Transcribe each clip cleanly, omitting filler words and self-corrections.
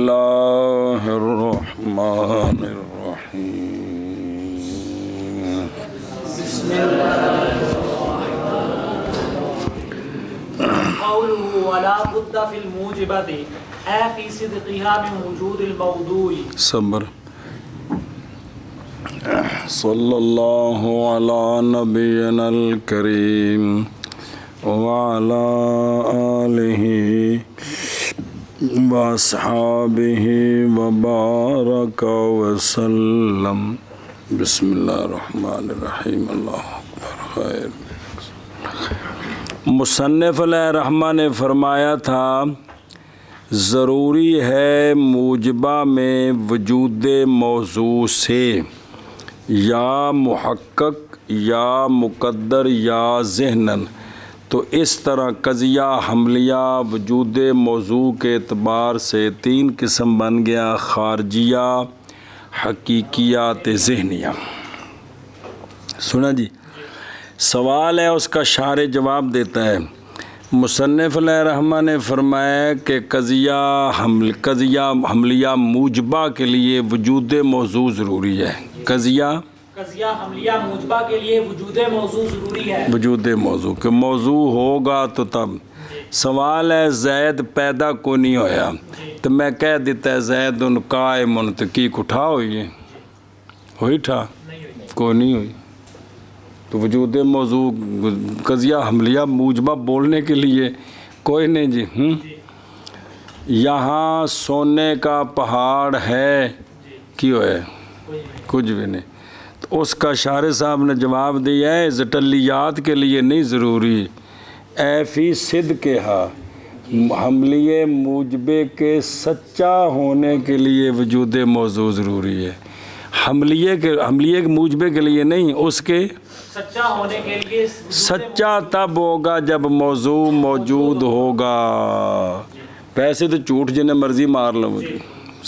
الله الرحمن الرحيم بسم الله قوله ولا بد في الموجبات في صدقها من وجود الموضوع صبر صلی اللہ علی نبینا الکریم وعلی آلہ واصحابہ وبارک وسلم بسم اللہ الرحمن الرحیم اللہ اکبر خیر۔ مصنف علیہ الرحمہ نے فرمایا تھا ضروری ہے موجبہ میں وجود موضوع سے یا محقق یا مقدر یا ذہناً، تو اس طرح قضیہ حملیہ وجود موضوع کے اعتبار سے تین قسم بن گیا: خارجیہ، حقیقیات ذہنیہ۔ سنا جی، سوال ہے، اس کا شارح جواب دیتا ہے۔ مصنف علیہ الرحمہ نے فرمایا کہ قضیہ حملیہ موجبہ کے لیے وجود موضوع ضروری ہے۔ قضیہ حملیہ موجبہ کے لیے وجود موضوع ضروری ہے۔ وجود موضوع کہ موضوع ہوگا تو تب۔ سوال ہے زید پیدا کو نہیں ہویا تو میں کہہ دیتا ہے زید ان قائم تحقیق اٹھا ہوئی ہے، ہوئی تھا کو نہیں ہوئی، تو وجود موضوع قضیہ حملیہ موجبہ بولنے کے لیے کوئی نہیں جی۔ یہاں سونے کا پہاڑ ہے کیوں ہے؟ کچھ بھی نہیں۔ تو اس کا شارح صاحب نے جواب دیا ہے زٹلیات کے لیے نہیں ضروری، اے فی صدقہا حملیہ موجبے کے سچا ہونے کے لیے وجود موضوع ضروری ہے۔ حملیہ کے موجبے کے لیے نہیں، اس کے سچا ہونے کے لیے سچا تب ہوگا جب موضوع موجود ہوگا۔ پیسے تو جھوٹ جنہیں مرضی مار لو،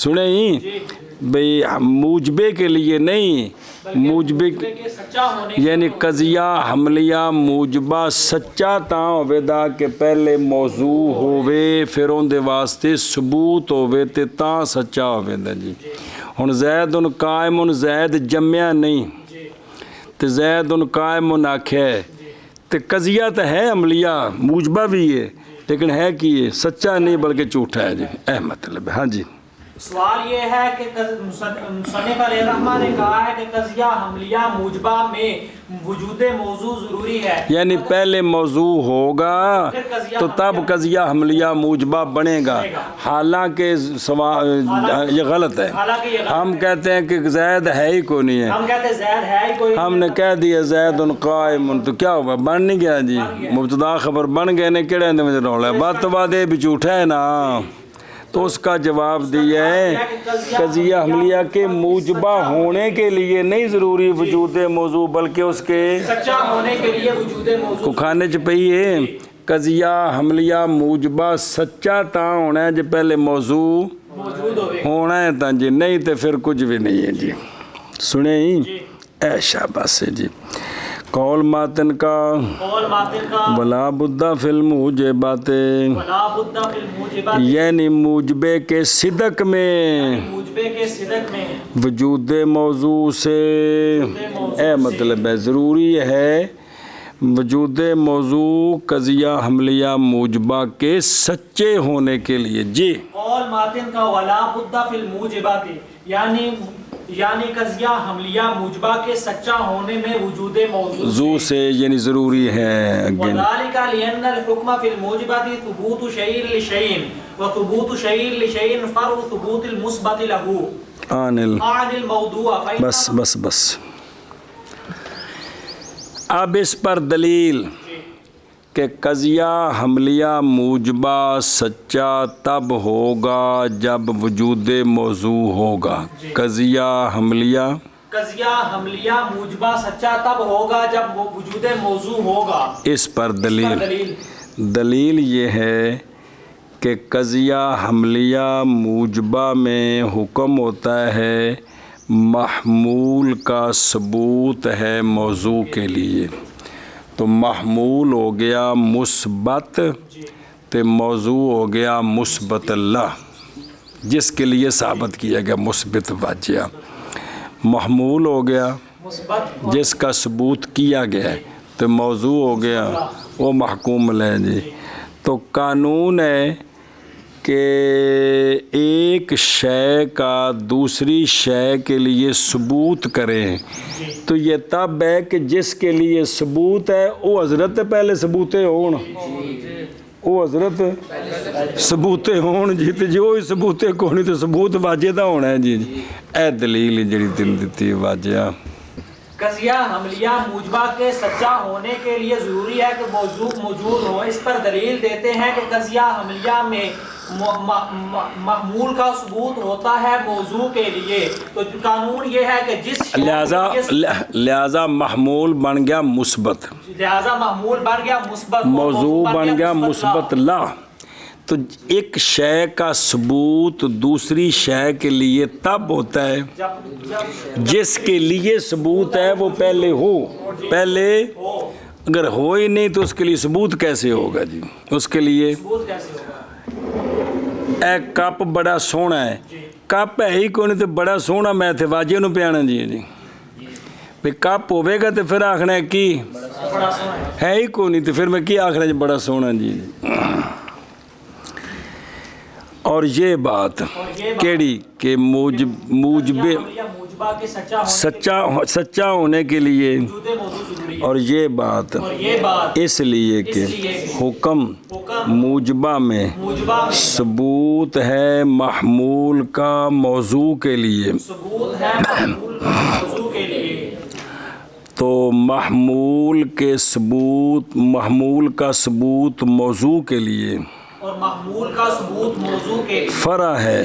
سنیں ہی بھئی موجبے کے لیے نہیں، موجبے یعنی قضیہ حملیہ موجبہ سچا تاں ہوئے دا کہ پہلے موضوع ہوئے پھر ان دے واسطے ثبوت ہوئے تے تاں سچا ہوئے دا جی۔ ہن زید ان قائم ان زید جمعہ نہیں تے زید ان قائم ان آکھے تے قضیہ تو ہے حملیہ موجبہ بھی ہے لیکن ہے کہ یہ سچا نہیں بلکہ جھوٹا ہے جی، مطلب ہے۔ ہاں جی، سوال یہ ہے کہ مصنف علیہ الرحمہ نے کہا ہے کہ قضیہ حملیہ موجبہ میں وجود موضوع ضروری ہے، یعنی پہلے موضوع ہوگا تو تب قضیہ حملیہ موجبہ بنے گا۔ حالانکہ یہ غلط ہے، ہم کہتے ہیں کہ زید ہے ہی کوئی نہیں ہے، ہم نے کہہ دیا زید ان قائم تو کیا ہوا؟ بن نہیں گیا جی، مبتدا خبر بن گئے نے کیڑے اندر مجھے رولا ہے، بات تو بات یہ بھی جھوٹا ہے نا۔ تو اس کا جواب دیا ہے قضیہ حملیہ کے موجبہ ہونے کے لیے نہیں ضروری وجود موضوع بلکہ اس کے سچا ہونے کے لیے وجود موضوع کو کھانے چپئی ہے۔ قضیہ حملیہ موجبہ سچا تاں ہونا ہے جب پہلے موضوع ہونا ہے تاں جی، نہیں تو پھر کچھ بھی نہیں ہے جی۔ سنیں ہی اے شاباش سے جی۔ قول ماتن کا ولا بدہ فی الموجبات، یعنی موجبے کے صدق میں وجود موضوع سے مطلب ہے ضروری ہے وجود موضوع قضیہ حملیہ موجبہ کے سچے ہونے کے لیے جی۔ قول ماتن کا ولا بدہ فی الموجبات یعنی قضیہ حملیہ موجبہ کے سچا ہونے میں وجود موضوع سے یعنی ضروری ہے۔ وذالک لأن الحکم فی الموجبات ثبوت شیء لشیء وثبوت شیء لشیء فرع ثبوت المثبت له عن الموضوع۔ بس اب اس پر دلیل کہ قضیہ حملیہ موجبہ سچا تب ہوگا جب وجود موضوع ہوگا۔ قضیہ حملیہ موجبہ سچا تب ہوگا جب وجود موضوع ہوگا۔ اس پر دلیل یہ ہے کہ قضیہ حملیہ موجبہ میں حکم ہوتا ہے محمول کا ثبوت ہے موضوع کے لیے، تو محمول ہو گیا مثبت تے موضوع ہو گیا مثبت اللہ۔ جس کے لیے ثابت کیا گیا مثبت واجیہ، محمول ہو گیا مثبت جس کا ثبوت کیا گیا ہے، تو موضوع ہو گیا وہ محکوم علیہ جی۔ تو قانون ہے کہ ایک شے کا دوسری شے کے لیے ثبوت کریں تو یہ تب ہے کہ جس کے لیے ثبوت ہے وہ حضرت پہلے ثبوتے ہون، وہ حضرت ثبوتے ہون جی، تو جو ہی ثبوتے کو نہیں تو ثبوت واجہ دا ہونا ہے جی۔ اے دلیل جڑی دل دیتی واجہ۔ قضیہ حملیہ موجبہ کے سچا ہونے کے لیے ضروری ہے کہ موضوع موجود ہو۔ اس پر دلیل دیتے ہیں کہ قضیہ حملیہ میں محمول کا ثبوت ہوتا ہے موضوع کے لیے، تو قانون یہ ہے کہ جس لہذا محمول بن گیا مثبت، لہذا محمول بن گیا مثبت، موضوع بن گیا مثبت لا۔ تو ایک شے کا ثبوت دوسری شے کے لیے تب ہوتا ہے جس کے لیے ثبوت ہے وہ پہلے ہو، پہلے اگر ہو ہی نہیں تو اس کے لیے ثبوت کیسے ہوگا جی؟ اس کے لیے ثبوت کیسے ہوگا؟ اے کپ بڑا سونا ہے، کپ ہے ہی کوئی نہیں تو بڑا سونا میں تھے واجے نو پیانا جی جی بھئی کپ ہوئے گا تو پھر آخنا ہے کی ہے ہی کوئی نہیں تو پھر میں کی آخنا ہے بڑا سونا جی جی۔ اور یہ بات کیڑی کہ موجبے سچا ہونے کے لیے، اور یہ بات اس لیے کہ حکم موجبہ میں ثبوت ہے محمول کا موضوع کے لیے، تو محمول کا ثبوت موضوع کے لیے اور محمول کا ثبوت موضوع کے فرع ہے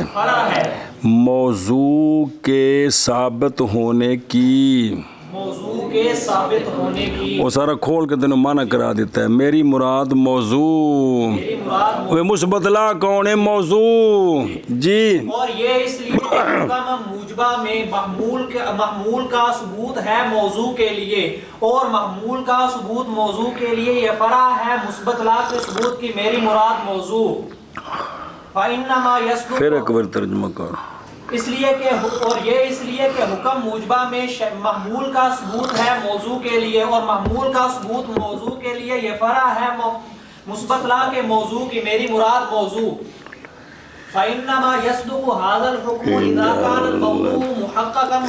موضوع کے ثابت ہونے کی، موضوع کے ثابت ہونے کی۔ وہ سارا کھول کے تینوں معنی کرا دیتا ہے۔ میری مراد موضوع، وہ مثبت لا کون ہے؟ موضوع جی۔ اور یہ اس لیے کہ حکم موجبہ میں محمول کا ثبوت ہے موضوع کے لیے، اور محمول کا ثبوت موضوع کے لیے یہ فرع ہے مثبت لا کے ثبوت کی، میری مراد موضوع۔ فَإِنَّمَا يَسْلُكُ، پھر ایک بار ترجمہ کر۔ اس لیے کہ اور یہ اس لیے کہ حکم موجبہ میں محمول کا ثبوت ہے موضوع کے لیے، اور محمول کا ثبوت موضوع کے لیے یہ فرع ہے مثبت لا کے موضوع کی، میری مراد موضوع۔ فَإِنَّمَا يَصْدُقُ هَذَا الْحُكْمُ إِذَا كَانَ الْمَوْضُوعُ مُحَقَّقًا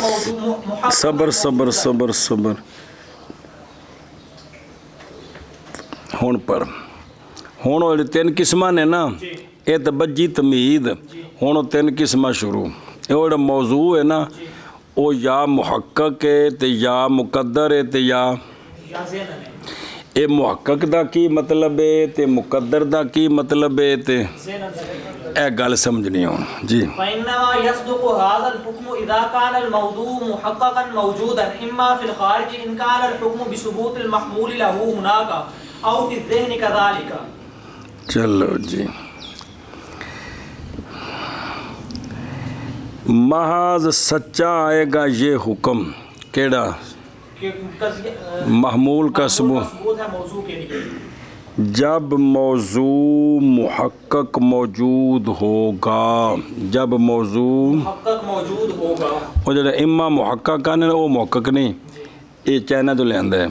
صبر ہون پر ہون والے تین قسمہ نے نا، اے تبجی تمہید، ہون تین قسمہ شروع۔ یہ موضوع ہے نا وہ یا محقق ہے تے یا مقدر ہے تے یا اے محقق دا کی مطلب ہے تے مقدر دا کی مطلب ہے تے اے گل سمجھنی ہوں جی۔ فَإِنَّمَا يَصْدُقُ هَذَا الْحُكْمُ إِذَا كَانَ الْمَوْضُوعُ مُحَقَّقًا مَوْجُودًا إِمَّا فِي الْخَارِجِ إِنْ كَانَ الْحُكْمُ بِثُبُوتِ الْمَحْمُولِ لَهُ هُنَاكَ أَوْ فِي الذِّهْنِ كَذَلِكَ۔ چلو جی، محض سچا آئے گا یہ حکم، کیڑا؟ محمول کا ثبوت ہے موضوع کے لیے، جب موضوع محقق موجود ہوگا، جب موضوع محقق موجود ہوگا۔ وہ جڑا اما محقق کہنے وہ محقق نہیں، یہ چائنا تو لے آندا ہے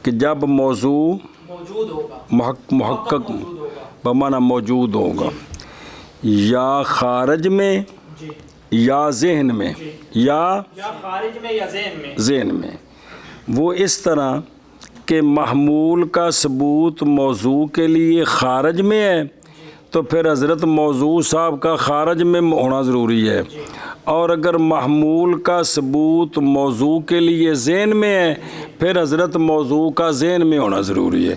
کہ جب موضوع موجود ہوگا، محقق بمعنی موجود ہوگا، یا خارج میں یا ذہن میں، یا خارج میں یا ذہن میں، وہ اس طرح کہ محمول کا ثبوت موضوع کے لیے خارج میں ہے تو پھر حضرت موضوع صاحب کا خارج میں ہونا ضروری ہے، اور اگر محمول کا ثبوت موضوع کے لیے ذہن میں ہے پھر حضرت موضوع کا ذہن میں ہونا ضروری ہے۔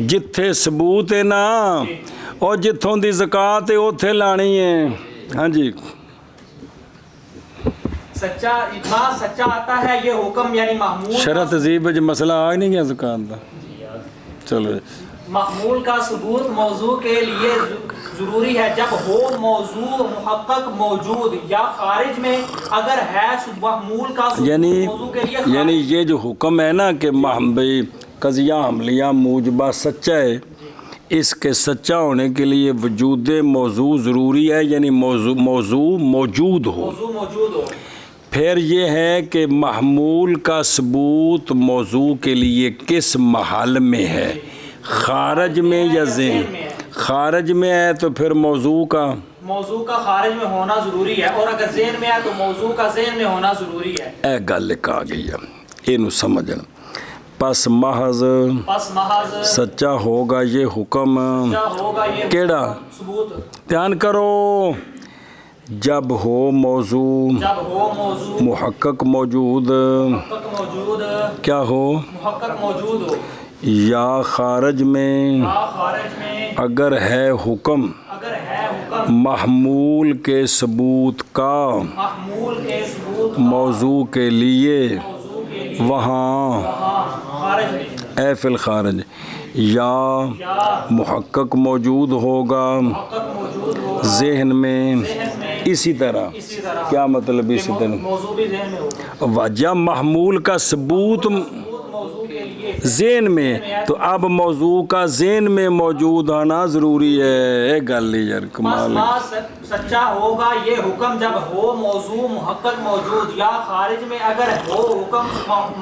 جتھے ثبوت ہے نا اور جتھوں دی زکوٰۃ ہے اوتھے لانی ہے۔ ہاں جی، سچا آتا ہے یہ حکم، یعنی محمول شرح تہذیب جو مسئلہ آ ہی نہیں گیا زکوٰۃ کا۔ چلو محمول کا ثبوت موضوع کے لیے ضروری ہے جب ہو موضوع محقق موجود، یا خارج میں اگر ہے محمول کا ثبوت موضوع کے لیے یعنی یہ جو حکم ہے نا کہ بھئی قضیہ حملیہ موجبہ سچا ہے، اس کے سچا ہونے کے لیے وجود موضوع ضروری ہے، یعنی موضوع موجود ہو۔ موضوع موجود ہو۔ پھر یہ ہے کہ محمول کا ثبوت موضوع کے لیے کس محل میں ہے، خارج میں یا ذہن؟ خارج میں ہے تو پھر موضوع کا خارج میں ہونا ضروری ہے، اور اگر ذہن میں ہے تو موضوع کا ذہن میں ہونا ضروری ہے۔ اے گل آ گئی ہے، یہ سمجھنا۔ پس محض سچا ہوگا یہ حکم، کیڑا؟ ثبوت۔ دھیان کرو، جب ہو موضوع محقق موجود، کیا ہو؟ محقق موجود ہو، یا خارج میں اگر ہے حکم محمول کے ثبوت کا موضوع کے لیے، وہاں اے فی الخارج یا محقق موجود ہوگا ذہن میں، اسی طرح کیا مطلب؟ اسی طرح وجہ محمول کا ثبوت ذہن میں، تو اب موضوع کا ذہن میں موجود ہونا ضروری ہے۔ ایک گل یار کمال ہے۔ سچا ہوگا یہ حکم جب ہو موضوع محقق موجود، یا خارج میں اگر ہو حکم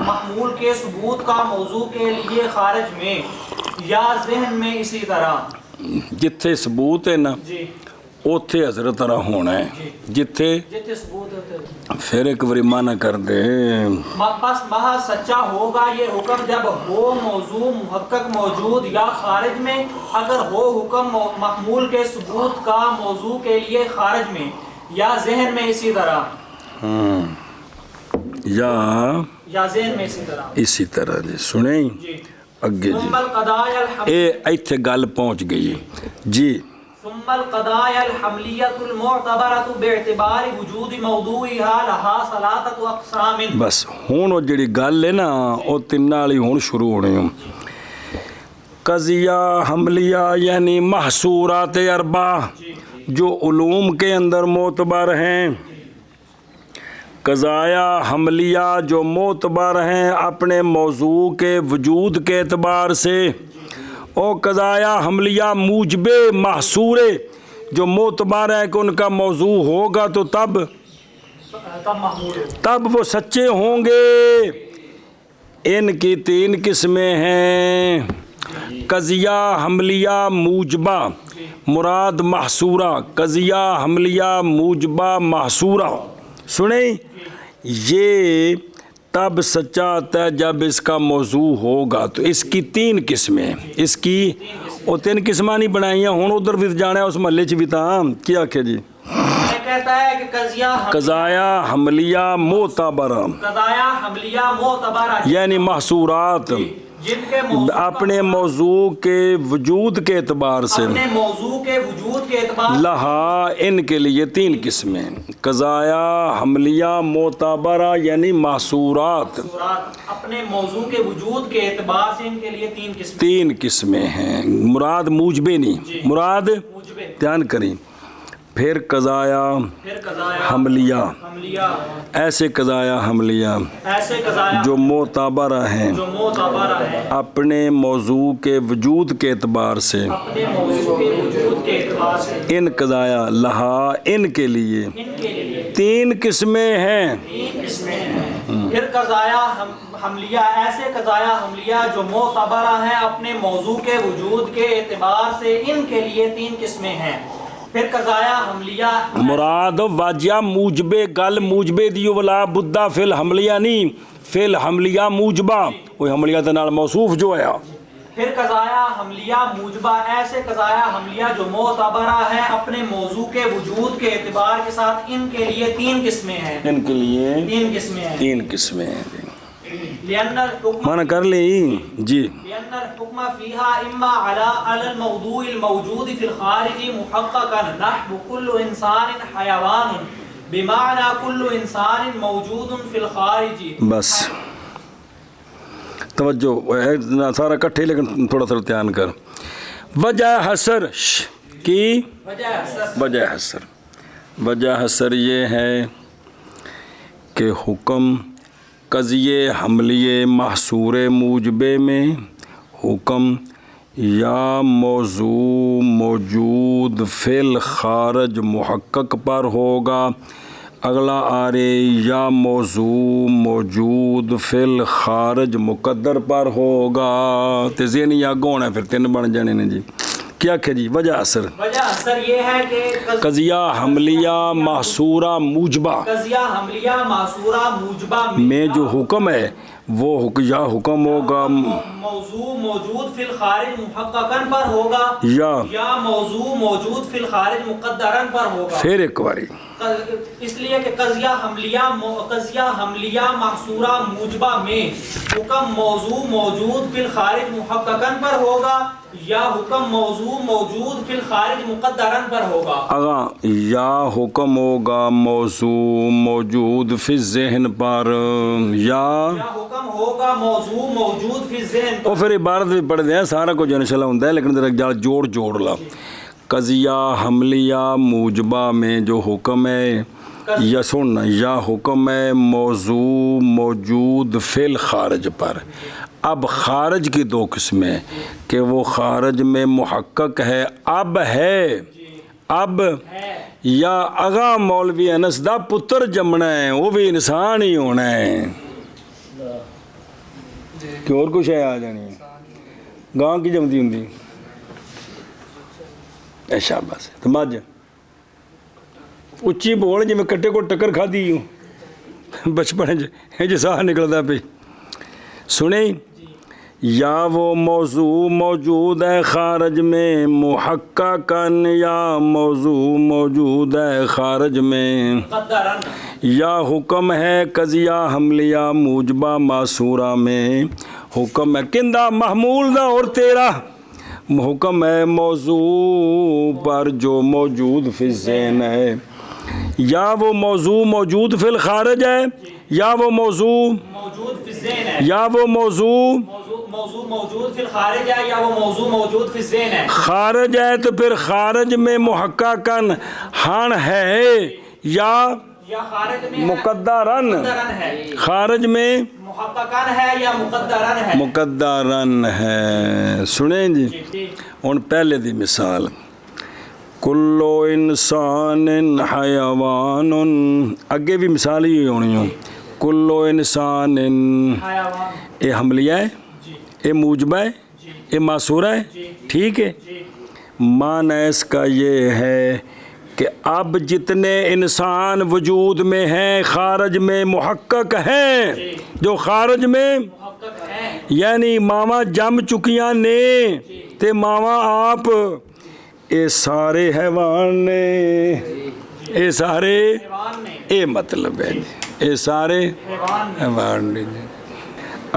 محمول کے ثبوت کا موضوع کے لیے خارج میں یا ذہن میں، اسی طرح جتھے ثبوت ہے نا اوتھے حضرت طرح ہونا ہے، جتھے ثبوت ہوتے۔ پھر ایک باری معنی کر دے، پس محض سچا ہوگا یہ حکم جب ہو موضوع محقق موجود، یا خارج میں اگر ہو حکم محمول کے ثبوت کا موضوع کے لیے خارج میں یا ذہن میں، اسی طرح یا ذہن میں اسی طرح جی سنیں اگے جی، اے ایتھے گل پہنچ گئی جی۔ ثم القضايا الحملية المعتبرة باعتبار وجود موضوعها لها ثلاثة أقسام۔ بس ہون وہ جڑی گل ہے نا وہ تین والی ہون شروع ہونے ہوں۔ قضیہ حملیہ یعنی محصورات اربعہ جو علوم کے اندر معتبر ہیں، قضایا حملیہ جو معتبر ہیں اپنے موضوع کے وجود کے اعتبار سے، او قضایا حملیہ موجب محصورے جو معتبر ہے کہ ان کا موضوع ہوگا تو تب وہ سچے ہوں گے۔ ان کی تین قسمیں ہیں، قضیہ حملیہ موجبہ مراد محصورہ، قضیہ حملیہ موجبہ محصورہ۔ سنیں، یہ تب سچا آتا ہے جب اس کا موضوع ہوگا، تو اس کی تین قسمیں، اس کی وہ تین قسمیں نہیں بنائی ہیں، ہوں ادھر بھی جانا ہے اس محلے چ بھی تاں کیا کہ جی کہتا ہے کہ قضایا حملیہ معتبرہ یعنی محصورات جن کے اپنے موضوع کے وجود کے اعتبار سے، اپنے موضوع کے وجود کے اعتبار لہا ان کے لیے تین قسمیں، قضایا حملیہ معتبرہ یعنی محصورات، اپنے موضوع کے وجود کے اعتبار سے ان کے لیے تین قسمیں ہیں۔ مراد موجبے نہیں، مراد دھیان کریں۔ پھر قضایا حملیہ، ایسے قضایا حملیہ جو معتبرہ ہیں اپنے موضوع کے وجود کے اعتبار سے، ان قضایا لہا ان کے لیے تین قسمیں ہیں۔ پھر قضایا حملیہ، ایسے قضایا حملیہ جو معتبرہ ہیں اپنے موضوع کے وجود کے اعتبار سے، ان کے لیے تین قسمیں ہیں۔ پھر قضایا حملیہ مراد واجہ موجبے گل موجبے دیو ولا بدہ فی الحملیہ نہیں، فی الحملیہ موجبہ، وہ حملیہ دے نال موصوف جو ہے۔ پھر قضایا حملیہ موجبہ، ایسے قضایا حملیہ جو معتبرہ ہیں اپنے موضوع کے وجود کے اعتبار کے ساتھ، ان کے لیے تین قسمیں ہیں۔ ان کے لیے تین قسمیں ہیں۔ مانا کر لی جی۔ لأن الحكم فيها إما على الموضوع الموجود في الخارج محققا نحو كل إنسان حيوان، بمعنى كل إنسان موجود في الخارج۔ بس توجہ سارا کٹھے لیکن تھوڑا سا دھیان کر۔ وجہ حسر کی وجہ حسر یہ ہے کہ حکم قضیے حملیے محصور موجبے میں حکم یا موضوع موجود فی الخارج محقق پر ہوگا. اگلا آ رہے یا موضوع موجود فی الخارج مقدر پر ہوگا. تے ذہنی آگوں ہونا پھر 3 بن جانے نے جی. کیا کہ جی وجہ اثر یہ ہے کہ قضیہ حملیہ محصورہ موجبہ قضیہ حملیہ محصورہ موجبہ میں جو حکم ہے وہ یا حکم ہوگا موضوع موجود فی الخارج محققاً پر ہوگا یا موضوع موجود فی الخارج مقدراً پر ہوگا. پھر ایک باری اس لیے کہ قضیہ حملیہ محصورہ موجبہ میں حکم موضوع موجود فی الخارج محققاً پر ہوگا یا حکم موضوع موجود فی الخارج مقدراً پر ہوگا. اگاں یا حکم ہوگا موضوع موجود فی الذہن پر یا حکم ہوگا موضوع موجود فی الذہن پر. وہ پھر عبارت بھی پڑھ دیں سارا کچھ انشاءاللہ ہوتا ہے لیکن ذرا جوڑ لا. قضیہ حملیہ موجبہ میں جو حکم ہے یا سننا یا حکم ہے موضوع موجود فی الخارج پر. اب خارج کی 2 قسمیں کہ وہ خارج میں محقق ہے اب یا اگاں مولوی انس دا پتر جمنا ہے وہ بھی انسان ہی ہونا ہے کہ اور کچھ ہے آ جانی ہے گاں کی جمدی ہوں شاباش تو مجھ اچھی بول جی میں کٹے کو ٹکر کھا دی ہوں بچپن جو ساہ نکلتا پہ سنیں یا وہ موضوع موجود ہے خارج میں محققاً یا موضوع موجود ہے خارج میں یا حکم ہے قضیہ حملیہ موجبہ معصورہ میں حکم ہے کندہ محمول دا اور تیرا حکم ہے موضوع پر جو موجود فی الذہن ہے یا وہ موضوع موجود فی الخارج ہے یا وہ موضوع موجود فی الذہن ہے یا وہ موضوع موجود فی الخارج ہے یا وہ موضوع موجود فی الذہن ہے. خارج ہے تو پھر خارج میں محققاً ہن ہے یا خارج میں مقدراً خارج میں محققاً ہے یا مقدراً ہے. سنیں جی ہن پہلے دی مثال کلو انسان حیوان اگے بھی مثال ہی ہونی ہوں کلو انسان اے حملیہ ہے اے موجبہ ہے اے معصورہ ہے ٹھیک ہے. معنی اس کا یہ ہے کہ اب جتنے انسان وجود میں ہیں خارج میں محقق ہیں جو خارج میں یعنی ماما جم چکیاں نے تے ماما آپ اے سارے حیوان نے اے سارے اے مطلب ہے اے سارے حیوان نے.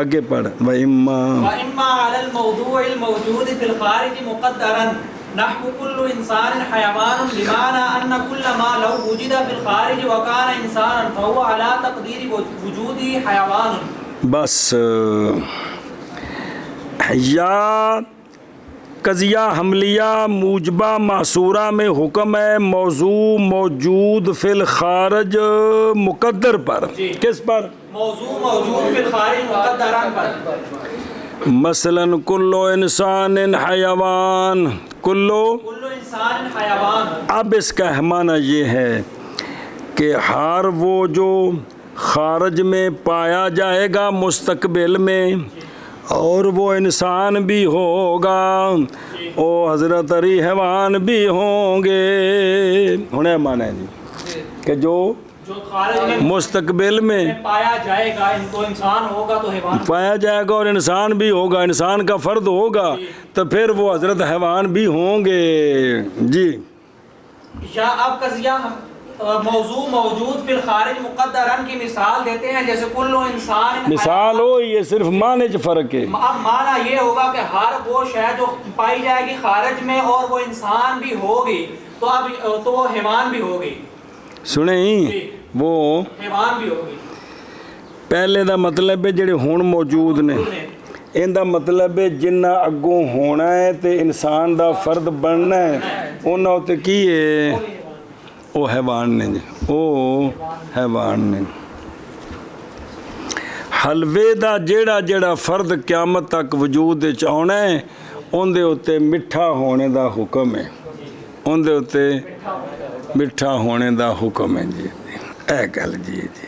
آگے پڑھ وَإِمَّا عَلَى الْمَوْضُوعِ الْمَوْجُودِ فِي الْخَارِجِ مُقَدَّرًا نحو كل إنسان حيوان بمعنى أن كل ما لو وجد في الخارج وكان إنسانا فهو على تقدير وجوده حيوان. بس یا قضیہ حملیہ موجبہ معصورہ میں حکم ہے موضوع موجود فی الخارج مقدر پر کس پر موضوع موجود فی الخارج مقدران پر. مثلا کلو انسان حیوان کلو انسان حیوان. اب اس کا معنی یہ ہے کہ ہر وہ جو خارج میں پایا جائے گا مستقبل میں اور وہ انسان بھی ہوگا او حضرت علی حیوان بھی ہوں گے. ہونے معنی ہے جی کہ جو مستقبل میں پایا جائے گا ان کو انسان ہوگا تو حیوان پایا جائے گا اور انسان بھی ہوگا انسان کا فرد ہوگا تو پھر وہ حضرت حیوان بھی ہوں گے. جی یا اب قضیہ موضوع موجود فی الخارج مقدرن کی مثال دیتے ہیں جیسے کلو انسان مثال ہو یہ صرف معنی چ فرق ہے. اب معنی یہ ہوگا کہ ہر وہ شے جو پائی جائے گی خارج میں اور وہ انسان بھی ہوگی تو اب تو وہ حیوان بھی ہوگی. سنیں وہ حیوان بھی ہوگی. پہلے دا مطلب ہے جڑے ہون موجود نے ان دا مطلب ہے جنہ اگوں ہونا ہے تے انسان دا فرد بننا ہے انہاں تے کی ہے او حیوان نے او حیوان نے. حلوے دا جیڑا جیڑا فرد قیامت تک وجود وچ آنا ہے ਉਹਦੇ ਉੱਤੇ ਮਿੱਠਾ ਹੋਣੇ ਦਾ ਹੁਕਮ ਹੈ, ਉਹਦੇ ਉੱਤੇ ਮਿੱਠਾ ਹੋਣੇ ਦਾ ਹੁਕਮ ਹੈ ਜੀ। ਇਹ ਗੱਲ ਜੀ ਜੀ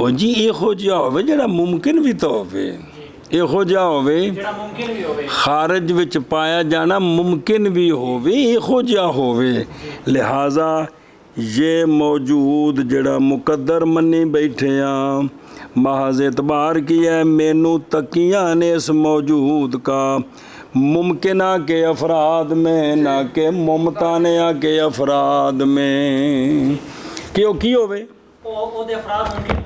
ਉਹ ਜੀ ਇਹੋ ਜਿਹਾ ਹੋਵੇ ਜਿਹੜਾ ਮੁਮਕਿਨ ਵੀ ਤਾਂ ਹੋਵੇ, ਇਹੋ ਜਿਹਾ ਹੋਵੇ ਜਿਹੜਾ ਮੁਮਕਿਨ ਵੀ ਹੋਵੇ, ਖਾਰਜ ਵਿੱਚ ਪਾਇਆ ਜਾਣਾ ਮੁਮਕਿਨ ਵੀ ਹੋਵੇ, ਇਹੋ ਜਿਹਾ ਹੋਵੇ। ਲਿਹਾਜ਼ਾ ਇਹ ਮੌਜੂਦ ਜਿਹੜਾ ਮੁਕੱਦਰ ਮੰਨੀ ਬੈਠੇ ਆ, محض اعتبار کیا ہے مینو تقیاں نے اس موجود کا ممکنہ کے افراد میں نہ کہ ممتانعہ کے افراد میں کیوں کی ہوئے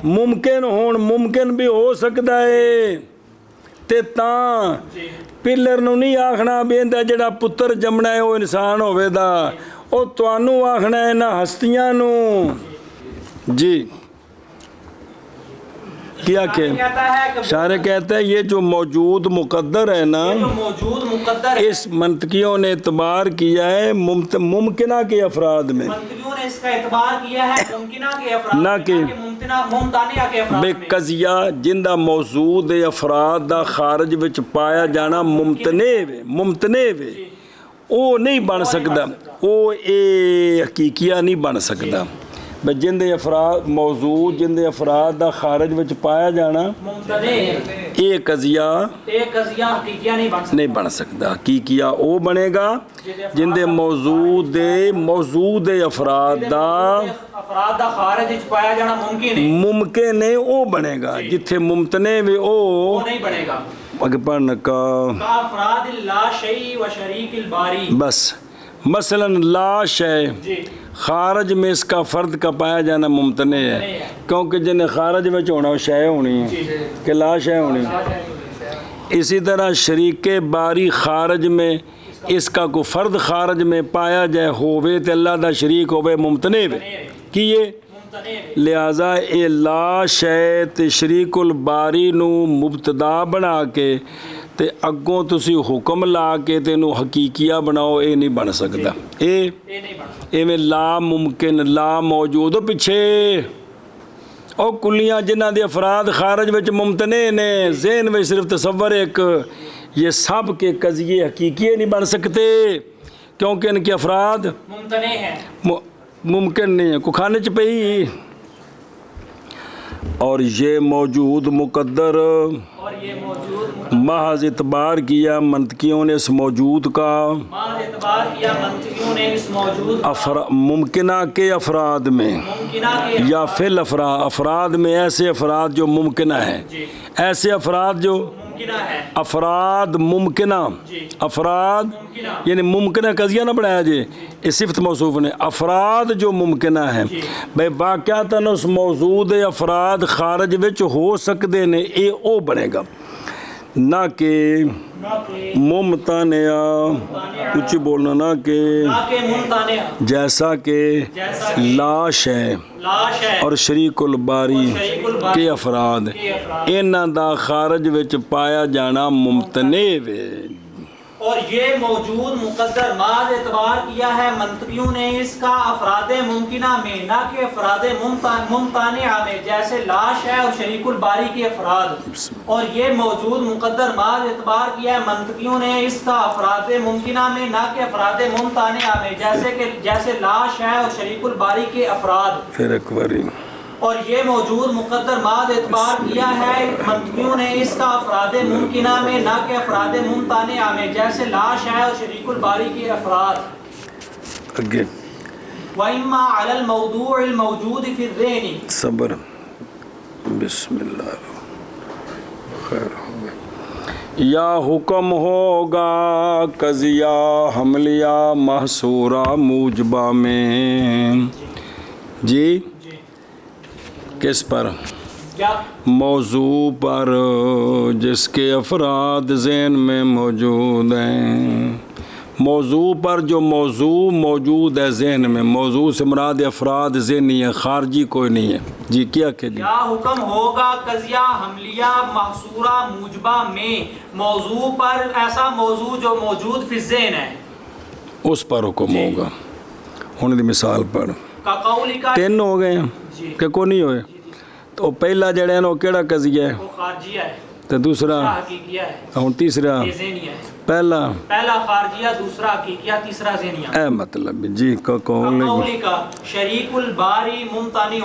ممکن ہون ممکن بھی ہو سکتا ہے تے تاں پلر نو نہیں آکھنا بیندا جڑا پتر جمنا ہے وہ انسان ہوئے دا او توانو آکھنا ہے نہ ہستیاں نو جی کیا کہ شارع کہتا ہے یہ جو موجود مقدر ہے نا اس منطقیوں نے اعتبار کیا ہے ممکنہ کے افراد میں منطقیوں نے اس کا اعتبار کیا ہے ممکنہ کے افراد نہ کہ ممتانعہ کے افراد بے قضیہ جندہ موجود افراد دا خارج وچ پایا جانا ممتنے وے او نہیں بن سکتا او اے حقیقیہ نہیں بن سکتا بھئی جندے افراد موضوع جندے افراد دا خارج وچ پایا جانا ایک قضیہ حقیقیہ نہیں بن سکتا حقیقیہ او بنے گا جندے موجود افراد دا خارج وچ پایا جانا ممکن ہے او بنے گا جتھے ممتنے میں او نہیں بنے گا اگر پڑھنا کا افراد لا شیء و شریک الباری بس مثلا لا شے خارج میں اس کا فرد کا پایا جانا ممتنع ہے کیونکہ جنہیں خارج میں ہونا وہ شے ہونی ہے کہ لا شے ہونی اسی طرح شریک باری خارج میں اس کا کوئی فرد خارج میں پایا جائے ہووے تو اللہ دا شریک ہووے ممتنع ہے کہ یہ لہذا اے لا شے شریک الباری نو مبتدا بنا کے تے اگوں تسی حکم لا کے تینو حقیقیہ بناؤ اے نہیں بن سکتا اے میں لا ممکن لا موجود پیچھے او کلیاں جنہ دے افراد خارج وچ ممتنے نے ذہن میں صرف تصور ایک یہ سب کے قضیے حقیقیہ نہیں بن سکتے کیونکہ ان کے افراد ممتنے ہیں ممکن نہیں ہے کو کھانے چپئی اور یہ موجود مقدر محض اعتبار کیا منطقیوں نے اس موجود کا ممکنہ کے افراد میں یا فل افراد میں ایسے افراد جو ممکنہ ہیں ایسے افراد جو افراد ممکنہ افراد یعنی ممکنہ قضیہ نہ بڑھایا جی اس صفت موصوف نے افراد جو ممکنہ ہیں بھئی واقعاتاً اس موجود افراد خارج وچ ہو سکتے نے اے او بنے گا نہ کہ ممتانعہ کچھ بولنا نہ کہ جیسا کہ لاش ہے اور شریک الباری کے افراد انہاں دا خارج وچ پایا جانا ممتنع وے اور یہ موجود مقدر محض اعتبار کیا ہے منطقیوں نے اس کا افراد ممکنہ میں نہ کہ افراد ممتانعہ میں جیسے لاش ہے اور شریک الباری کے افراد اور یہ موجود مقدر محض اعتبار کیا ہے منطقیوں نے اس کا افراد ممکنہ میں نہ کہ افراد ممتانعہ میں جیسے لاش ہے اور شریک الباری کے افراد پھر ایک باری اور یہ موجود مقدر محض اعتبار کیا ہے منطقیوں نے اس کا افراد ممکنہ میں نہ کہ افراد ممتانعہ میں جیسے لاش ہے اور شریک الباری کے افراد وَإِمَّا عَلَى الْمَوْضُوعِ الْمَوْجُودِ فِي الذِّهْنِ صبر بسم اللہ خیر ہوگا یا حکم ہوگا قضیہ حملیہ محصورہ موجبہ میں جی کس پر موضوع پر جس کے افراد ذہن میں موجود ہیں موضوع پر جو موضوع موجود ہے ذہن میں موضوع سے مراد افراد ذہنی ہے خارجی کوئی نہیں ہے جی کیا کہ یا حکم ہوگا قضیہ حملیہ محصورہ موجبہ میں موضوع پر ایسا موضوع جو موجود فی الذہن ہے اس پر حکم ہوگا ہونے دی مثال پر کا تین ہو گئے ہیں کہ کو نہیں ہوئے تو پہلا جڑے ہیں وہ کیڑا قضیہ ہے وہ خارجیہ ہے تو دوسرا حقیقیہ ہے اور تیسرا ذہنیہ ہے پہلا خارجیہ دوسرا حقیقیہ تیسرا ذہنیہ اے مطلب جی کا قولی کا شریک الباری ممتانع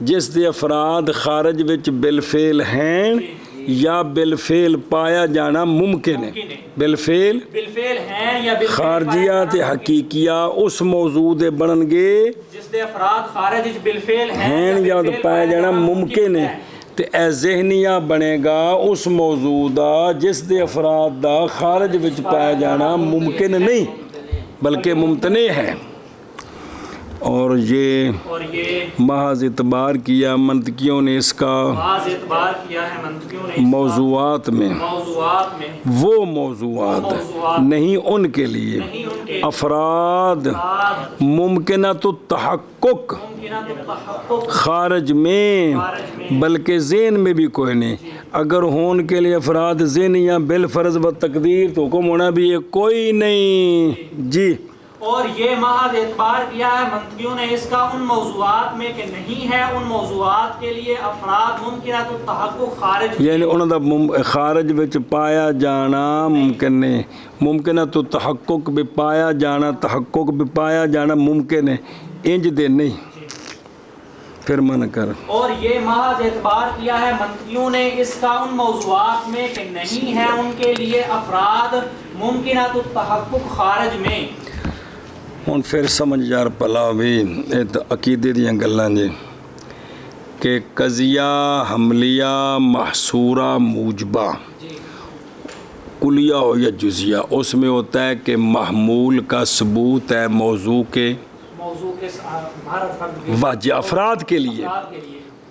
جس دے افراد خارج وچ بالفعل ہیں یا بالفعل پایا جانا ممکن ہے بالفعل بالفعل ہیں یا بالفعل خارجیات حقیقیہ اس موضوع دے بنن گے جس دے افراد خارج وچ بالفعل ہیں یا پایا جانا ممکن ہے تے اے ذہنیہ بنے گا اس موضوع دا جس دے افراد دا خارج وچ پایا جانا ممکن نہیں بلکہ ممتنع ہے اور یہ محض اعتبار کیا منطقیوں نے اس کا موضوعات میں وہ موضوعات نہیں ان کے لیے افراد ممکنۃ التحقق خارج میں بلکہ ذہن میں بھی کوئی نہیں اگر ہون کے لیے افراد ذہنی یا بالفرض و تقدیر تو حکم ہونا بھی ہے کوئی نہیں جی اور یہ محض اعتبار کیا ہے منطقیوں نے اس کا ان موضوعات میں کہ نہیں ہے ان موضوعات کے لیے افراد ممکنات التحقق خارج یعنی انہوں دا خارج وچ پایا جانا ممکن ہے ممکنات التحقق بھی پایا جانا تحقق بھی پایا جانا ممکن ہے انج دے نہیں پھر من کر اور یہ محض اعتبار کیا ہے منطقیوں نے اس کا ان موضوعات میں کہ نہیں ہے ان کے لیے افراد ممکنات التحقق خارج میں ہوں پھر سمجھ یار پلا بھی عقیدے دیاں گلاں جی کہ قضیہ حملیہ محصورہ موجبہ کلیہ ہو یا جزیہ اس میں ہوتا ہے کہ محمول کا ثبوت ہے موضوع کے واجہ افراد کے لیے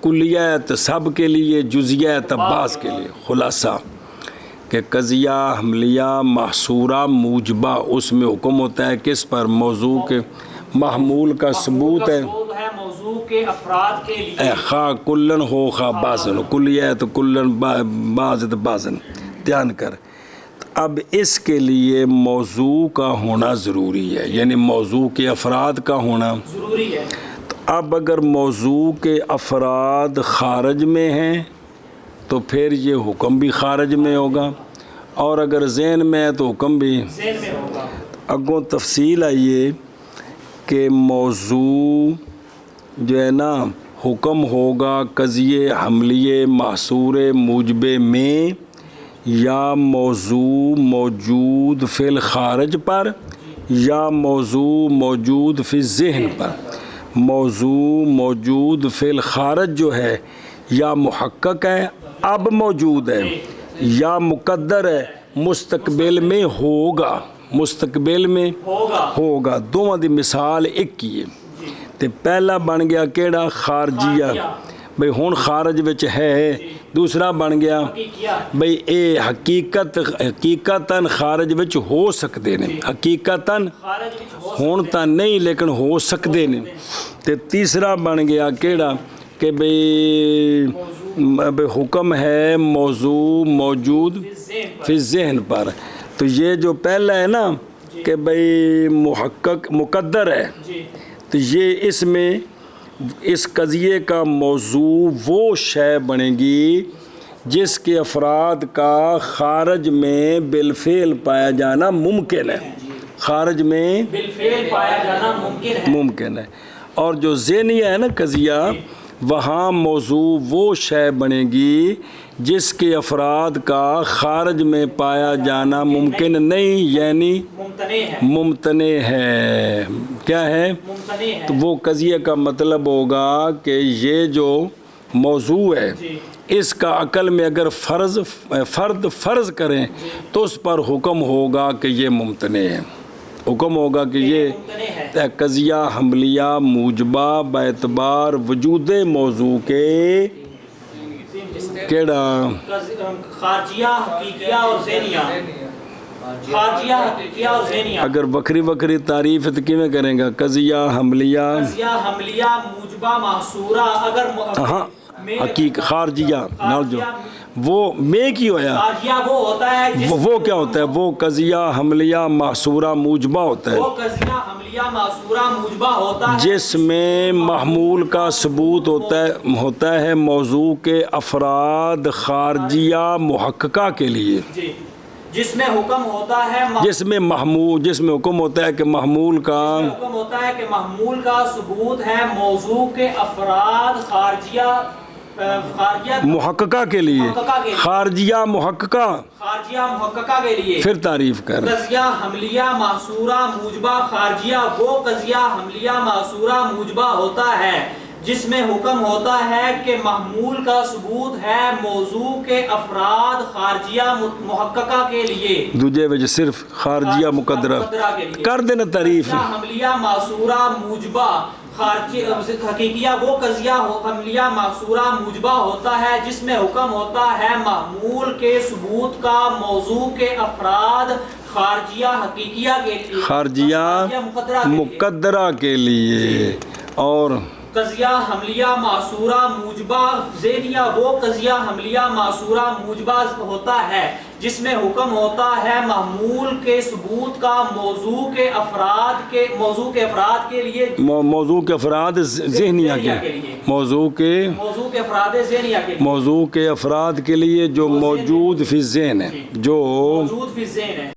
کلیہ ہے تو سب کے لیے جزیہ ہے تو بعض کے لیے خلاصہ کہ قضیہ حملیہ محصورہ موجبہ اس میں حکم ہوتا ہے کس پر موضوع کے محمول کا ثبوت ہے موضوع کے افراد کے لیے خواہ کلن ہو خواہ بعضن ہو کلیہ ہے تو کلن بعض تو بعضن دھیان کر اب اس کے لیے موضوع کا ہونا ضروری ہے یعنی موضوع کے افراد کا ہونا ضروری ہے تو اب اگر موضوع کے افراد خارج میں ہیں تو پھر یہ حکم بھی خارج میں ہوگا اور اگر ذہن میں ہے تو حکم بھی ذہن میں ہوگا اگوں تفصیل آئیے کہ موضوع جو ہے نا حکم ہوگا قضیے حملیے محصور موجبے میں یا موضوع موجود فی الخارج پر یا موضوع موجود فی الذہن پر موضوع موجود فی الخارج جو ہے یا محقق ہے اب موجود ہے یا مقدر ہے مستقبل میں ہوگا مستقبل میں ہوگا دونوں دی مثال ایک ہی ہے تے پہلا بن گیا کیڑا خارجیہ بھئی ہون خارج وچ ہے دوسرا بن گیا بھئی اے حقیقتاً خارج وچ ہو سکتے ہیں حقیقتاً ہون تا نہیں لیکن ہو سکتے ہیں تے تیسرا بن گیا کیڑا کہ بھئی حکم ہے موضوع موجود فی ذہن پر تو یہ جو پہلا ہے نا کہ بھئی محقق مقدر ہے تو یہ اس میں اس قضیے کا موضوع وہ شے بنے گی جس کے افراد کا خارج میں بالفعل پایا جانا ممکن ہے خارج میں بالفعل پایا جانا ممکن ہے اور جو ذہنیہ ہے نا قضیہ وہاں موضوع وہ شے بنے گی جس کے افراد کا خارج میں پایا جانا ممکن نہیں یعنی ممتنع ہے کیا ہے تو وہ قضیے کا مطلب ہوگا کہ یہ جو موضوع ہے اس کا عقل میں اگر فرض کریں تو اس پر حکم ہوگا کہ یہ ممتنع ہے حکم ہوگا کہ یہ قضیہ حملیہ موجبہ باعتبار وجود موضوع کے کیڑا خارجیہ حقیقیہ اور ذہنیہ خارجیہ حقیقیہ اور ذہنیہ اگر وکری وکری تعریف تو کیویں کریں گا قضیہ حملیہ موجبہ محصورہ اگر ہاں حقیق خارجیہ نال جو وہ میں کی ہویا وہ ہوتا ہے وہ کیا ہوتا ہے وہ قضیہ حملیہ محصورہ موجبہ ہوتا ہے وہ قضیہ حملیہ محصورہ موجبہ ہوتا ہے جس میں محمول کا ثبوت ہوتا ہے موضوع کے افراد خارجیہ محققہ کے لیے جس میں حکم ہوتا ہے جس میں حکم ہوتا ہے کہ محمول کا حکم ہوتا ہے کہ محمول کا ثبوت ہے موضوع کے افراد خارجیہ محققہ کے لیے، خارجیہ محققہ، خارجیہ محققہ کے لیے. پھر تعریف کر. قضیہ حملیہ معصورہ موجبہ خارجیہ وہ قضیہ حملیہ معصورہ موجبہ ہوتا ہے جس میں حکم ہوتا ہے کہ محمول کا ثبوت ہے موضوع کے افراد خارجیہ محققہ کے لیے. دوجے وجہ صرف خارجیہ مقدرہ کر دینا تعریف. قضیہ حملیہ معصورہ موجبہ حقیقیہ وہ قضیہ حملیہ معصورہ موجبہ ہوتا ہے جس میں حکم ہوتا ہے محمول کے ثبوت کا موضوع کے افراد خارجیہ حقیقیہ کے لیے، خارجیہ مقدرہ کے لیے. اور قضیہ حملیہ معصورہ موجبہ ذیلیہ وہ قضیہ حملیہ معصورہ موجبہ ہوتا ہے جس میں حکم ہوتا ہے محمول کے ثبوت کا موضوع کے افراد کے لیے، موضوع کے افراد ذہنیہ کے موضوع کے افراد ذہنیہ کے لیے، موضوع کے افراد کے لیے جو موجود فی الذہن ہے، جو موجود فی الذہن ہے.